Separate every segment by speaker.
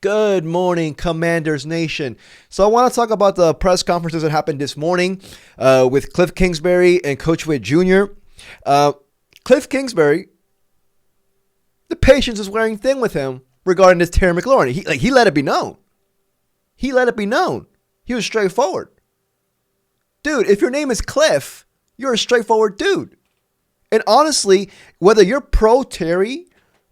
Speaker 1: Good morning, Commanders Nation. So I want to talk about the press conferences that happened this morning with Cliff Kingsbury and Coach Witt Jr. Cliff Kingsbury, the patience is wearing thin with him regarding this Terry McLaurin. He let it be known. He let it be known. He was straightforward. Dude, if your name is Cliff, you're a straightforward dude. And honestly, whether you're pro Terry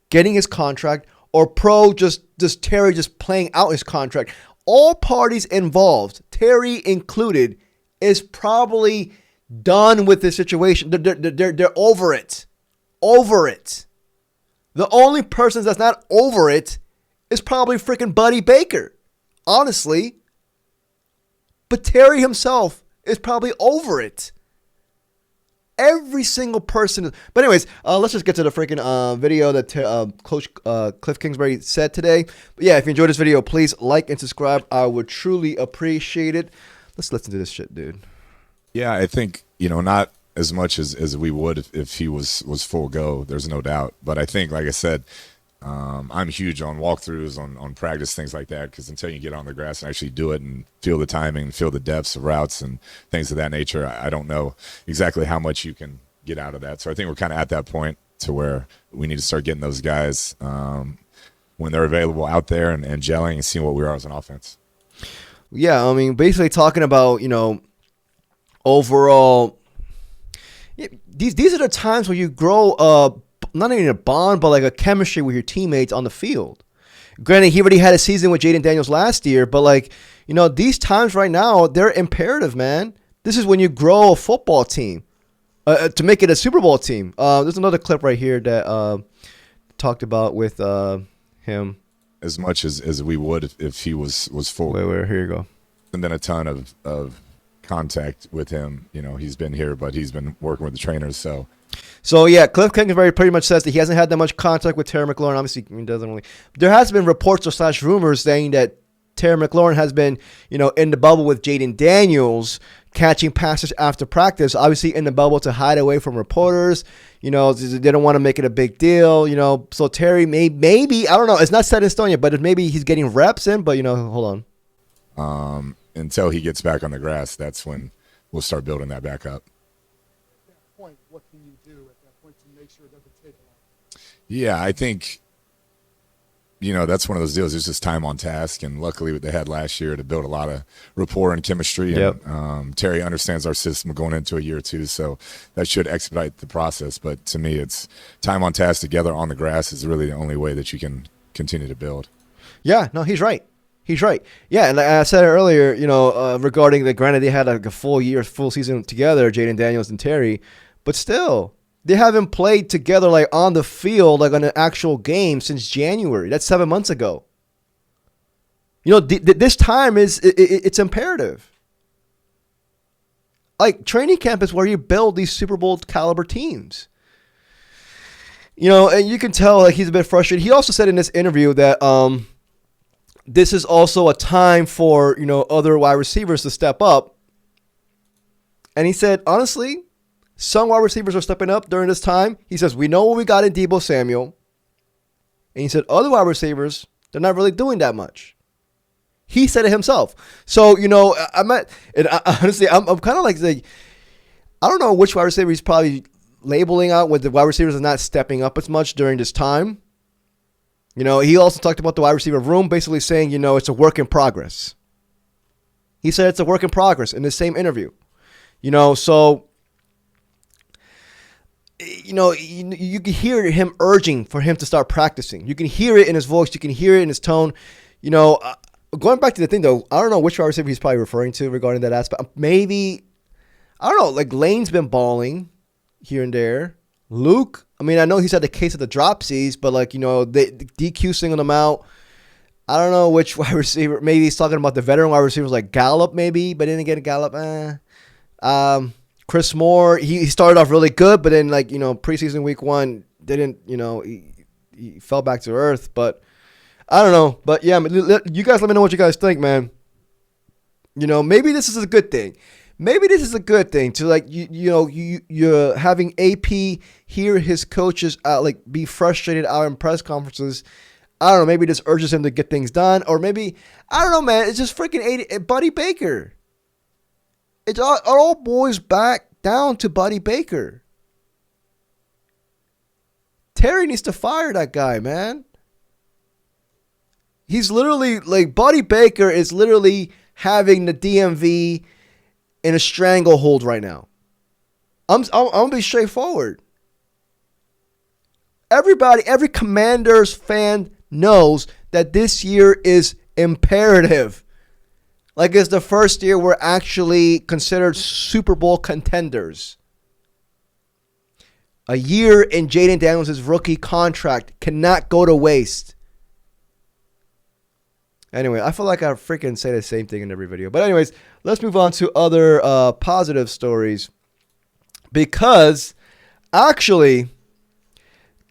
Speaker 1: getting his contract or pro just Terry just playing out his contract, all parties involved, Terry included, is probably done with this situation. They're over it. Over it. The only person that's not over it is probably freaking Buddy Baker. Honestly. But Terry himself is probably over it. Every single person. But anyways, let's just get to the freaking video that Coach Cliff Kingsbury said today. But yeah, if you enjoyed this video, please like and subscribe. I would truly appreciate it. Let's listen to this shit, dude.
Speaker 2: Yeah, I think, not as much as we would if he was full go. There's no doubt. But I think, like I said, I'm huge on walkthroughs, on practice, things like that, because until you get on the grass and actually do it and feel the timing, feel the depths of routes and things of that nature, I don't know exactly how much you can get out of that. So I think we're kind of at that point to where we need to start getting those guys when they're available out there and gelling and seeing what we are as an offense.
Speaker 1: Yeah, I mean, basically talking about, overall, these are the times where you grow not even a bond, but like a chemistry with your teammates on the field. Granted, he already had a season with Jaden Daniels last year, but these times right now, they're imperative, man. This is when you grow a football team to make it a Super Bowl team. There's another clip right here that talked about with him.
Speaker 2: As much as we would if he was full.
Speaker 1: Wait, here you go.
Speaker 2: And then a ton of contact with him. He's been here, but he's been working with the trainers,
Speaker 1: So yeah, Cliff Kingsbury pretty much says that he hasn't had that much contact with Terry McLaurin. Obviously, he doesn't really. There has been reports or rumors saying that Terry McLaurin has been, in the bubble with Jaden Daniels, catching passes after practice. Obviously, in the bubble to hide away from reporters. They don't want to make it a big deal. So Terry maybe I don't know. It's not set in stone yet, but maybe he's getting reps in. But hold
Speaker 2: on. Until he gets back on the grass, that's when we'll start building that back up.
Speaker 3: What can you do at that point to make sure it doesn't take long?
Speaker 2: Yeah, I think, that's one of those deals. It's just time on task, and luckily what they had last year to build a lot of rapport and chemistry.
Speaker 1: Yep.
Speaker 2: And Terry understands our system going into a year or two, so that should expedite the process. But to me, it's time on task together on the grass is really the only way that you can continue to build.
Speaker 1: Yeah, no, he's right. He's right. Yeah, and like I said earlier, regarding granted they had like a full season together, Jaden Daniels and Terry, but still, they haven't played together like on the field, like on an actual game since January. That's 7 months ago. This time it's imperative. Like training camp is where you build these Super Bowl caliber teams. And you can tell like he's a bit frustrated. He also said in this interview that this is also a time for, other wide receivers to step up. And he said, honestly, some wide receivers are stepping up during this time. He says, we know what we got in Deebo Samuel. And he said, other wide receivers, they're not really doing that much. He said it himself. So, honestly, I'm kind of like, I don't know which wide receiver he's probably labeling out with the wide receivers are not stepping up as much during this time. He also talked about the wide receiver room, basically saying, it's a work in progress. He said it's a work in progress in the same interview. So, you can hear him urging for him to start practicing. You can hear it in his voice. You can hear it in his tone. Going back to the thing, though, I don't know which wide receiver he's probably referring to regarding that aspect. Maybe, I don't know, like Lane's been balling here and there. Luke, I mean, I know he's had the case of the dropsies, but the DQ singled him out. I don't know which wide receiver. Maybe he's talking about the veteran wide receivers like Gallup, maybe, but didn't get a Gallup. Chris Moore, he started off really good, but then preseason week 1 didn't. He fell back to earth. But I don't know. But yeah, you guys let me know what you guys think, man. Maybe this is a good thing. Maybe this is a good thing to you're having AP hear his coaches be frustrated out in press conferences I don't know. Maybe this urges him to get things done, or maybe I don't know, man. It's just freaking Buddy Baker. It all boils back down to Buddy Baker. Terry needs to fire that guy, man. He's literally like Buddy Baker is literally having the DMV in a stranglehold right now. I'm gonna be straightforward. Every Commanders fan knows that this year is imperative. Like it's the first year we're actually considered Super Bowl contenders. A year in Jaden Daniels' rookie contract cannot go to waste. Anyway, I feel like I freaking say the same thing in every video. But anyways, let's move on to other positive stories. Because actually,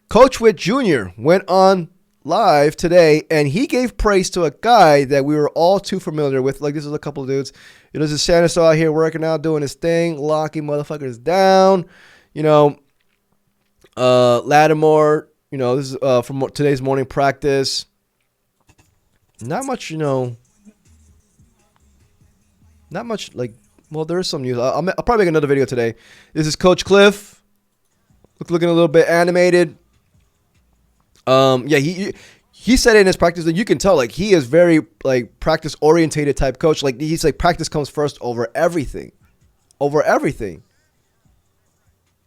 Speaker 1: Coach Witt Jr. went on live today, and he gave praise to a guy that we were all too familiar with. Like, this is a couple of dudes. You know, this is Santa out here working out, doing his thing, locking motherfuckers down. You know, Lattimore, you know, this is from today's morning practice. Not much, you know, not much, like, well, there is some news. I'll probably make another video today. This is Coach Cliff. Looking a little bit animated. Yeah, he said in his practice that you can tell, like, he is very, like, practice-orientated type coach. Like, he's like, practice comes first over everything. Over everything.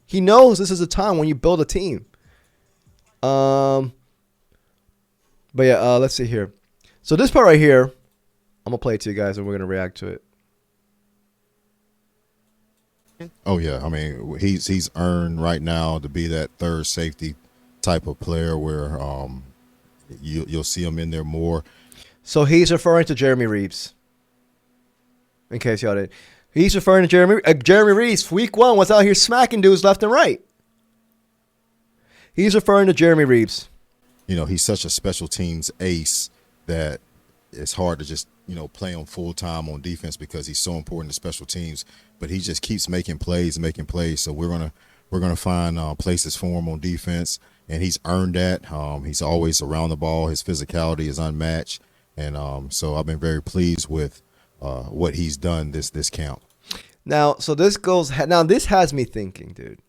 Speaker 1: He knows this is a time when you build a team. But yeah, let's see here. So this part right here, I'm going to play it to you guys, and we're going to react to it.
Speaker 4: Oh, yeah. I mean, he's earned right now to be that third safety type of player where you'll see him in there more.
Speaker 1: So he's referring to Jeremy Reaves. In case y'all didn't. He's referring to Jeremy Reaves. Week 1 was out here smacking dudes left and right. He's referring to Jeremy Reaves.
Speaker 4: You know, he's such a special teams ace that it's hard to just, you know, play him full time on defense because he's so important to special teams. But he just keeps making plays. So we're gonna find places for him on defense, and he's earned that. He's always around the ball. His physicality is unmatched, and so I've been very pleased with what he's done this camp.
Speaker 1: Now, so this has me thinking, dude.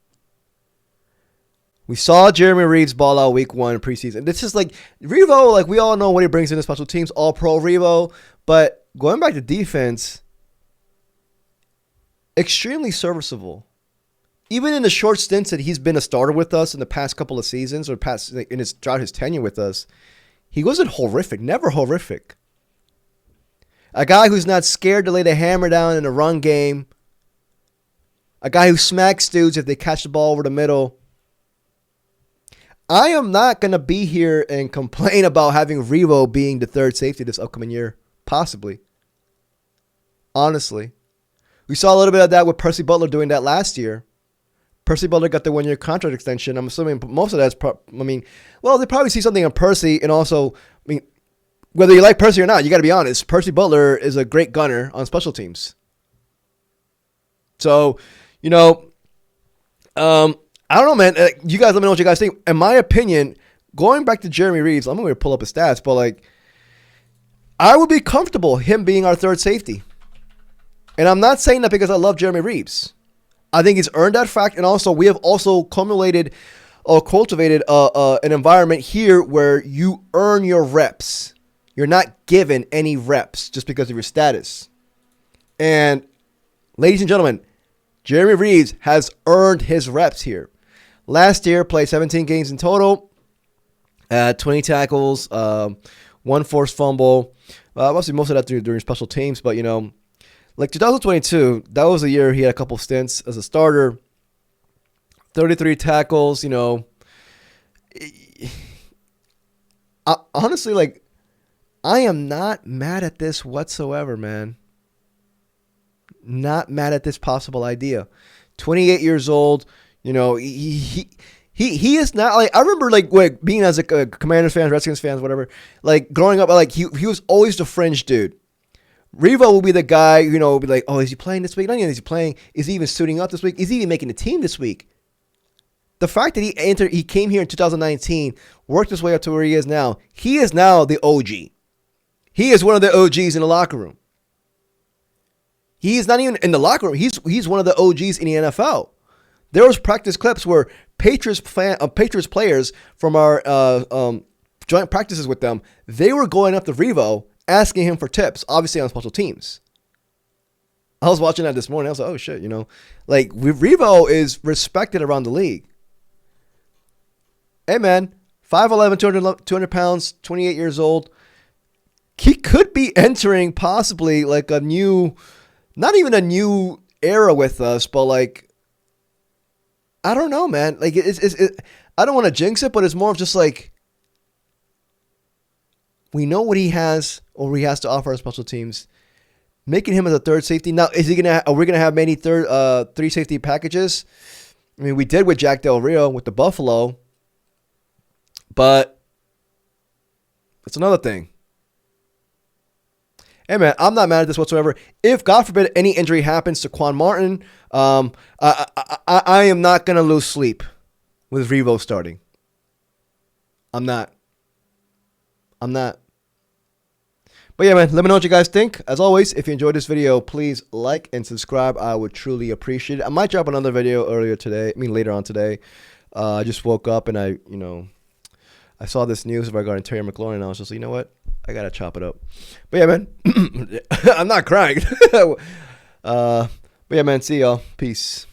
Speaker 1: We saw Jeremy Reaves ball out week 1 in preseason. This is like Revo, like we all know what he brings in the special teams, all pro Revo. But going back to defense, extremely serviceable. Even in the short stints that he's been a starter with us in the past couple of seasons or throughout his tenure with us, he wasn't horrific, never horrific. A guy who's not scared to lay the hammer down in a run game. A guy who smacks dudes if they catch the ball over the middle. I am not going to be here and complain about having Revo being the third safety this upcoming year. Possibly. Honestly. We saw a little bit of that with Percy Butler doing that last year. Percy Butler got the 1-year contract extension. I'm assuming most of that's, they probably see something in Percy, and also, whether you like Percy or not, you got to be honest. Percy Butler is a great gunner on special teams. So, you know, I don't know, man. You guys let me know what you guys think. In my opinion, going back to Jeremy Reaves, I'm going to pull up his stats, but like, I would be comfortable him being our third safety. And I'm not saying that because I love Jeremy Reaves. I think he's earned that fact, and also we have also cultivated an environment here where you earn your reps. You're not given any reps just because of your status. And ladies and gentlemen, Jeremy Reaves has earned his reps here. Last year, played 17 games in total, 20 tackles, 1 forced fumble. Obviously, most of that during special teams, but, you know, like 2022, that was a year he had a couple stints as a starter. 33 tackles, you know. Honestly, like, I am not mad at this whatsoever, man. Not mad at this possible idea. 28 years old, you know, he is not like, I remember like being as a Commanders fan, Redskins fans, whatever, like growing up, like he was always the fringe dude. Revo will be the guy, you know, will be like, oh, is he playing this week? Not even is he playing, is he even suiting up this week? Is he even making the team this week? The fact that he came here in 2019, worked his way up to where he is now. He is now the OG. He is one of the OGs in the locker room. He is not even in the locker room. He's one of the OGs in the NFL. There was practice clips where Patriots players from our joint practices with them, they were going up to Revo asking him for tips, obviously on special teams. I was watching that this morning. I was like, oh shit, like Revo is respected around the league. Hey man, 5'11", 200 pounds, 28 years old. He could be entering possibly like a new, not even a new era with us, but like, I don't know, man. Like I don't want to jinx it, but it's more of just like, we know what he has or he has to offer our special teams. Making him as a third safety. Now, are we gonna have many three safety packages? I mean, we did with Jack Del Rio with the Buffalo, but it's another thing. Hey man, I'm not mad at this whatsoever. If God forbid any injury happens to Quan Martin, I am not gonna lose sleep with Revo starting. I'm not. But yeah, man, let me know what you guys think. As always, if you enjoyed this video, please like and subscribe. I would truly appreciate it. I might drop another video later on today. I just woke up and I saw this news regarding Terry McLaurin, and I was just like, you know what? I gotta chop it up. But yeah, man, I'm not crying. But yeah, man, see y'all. Peace.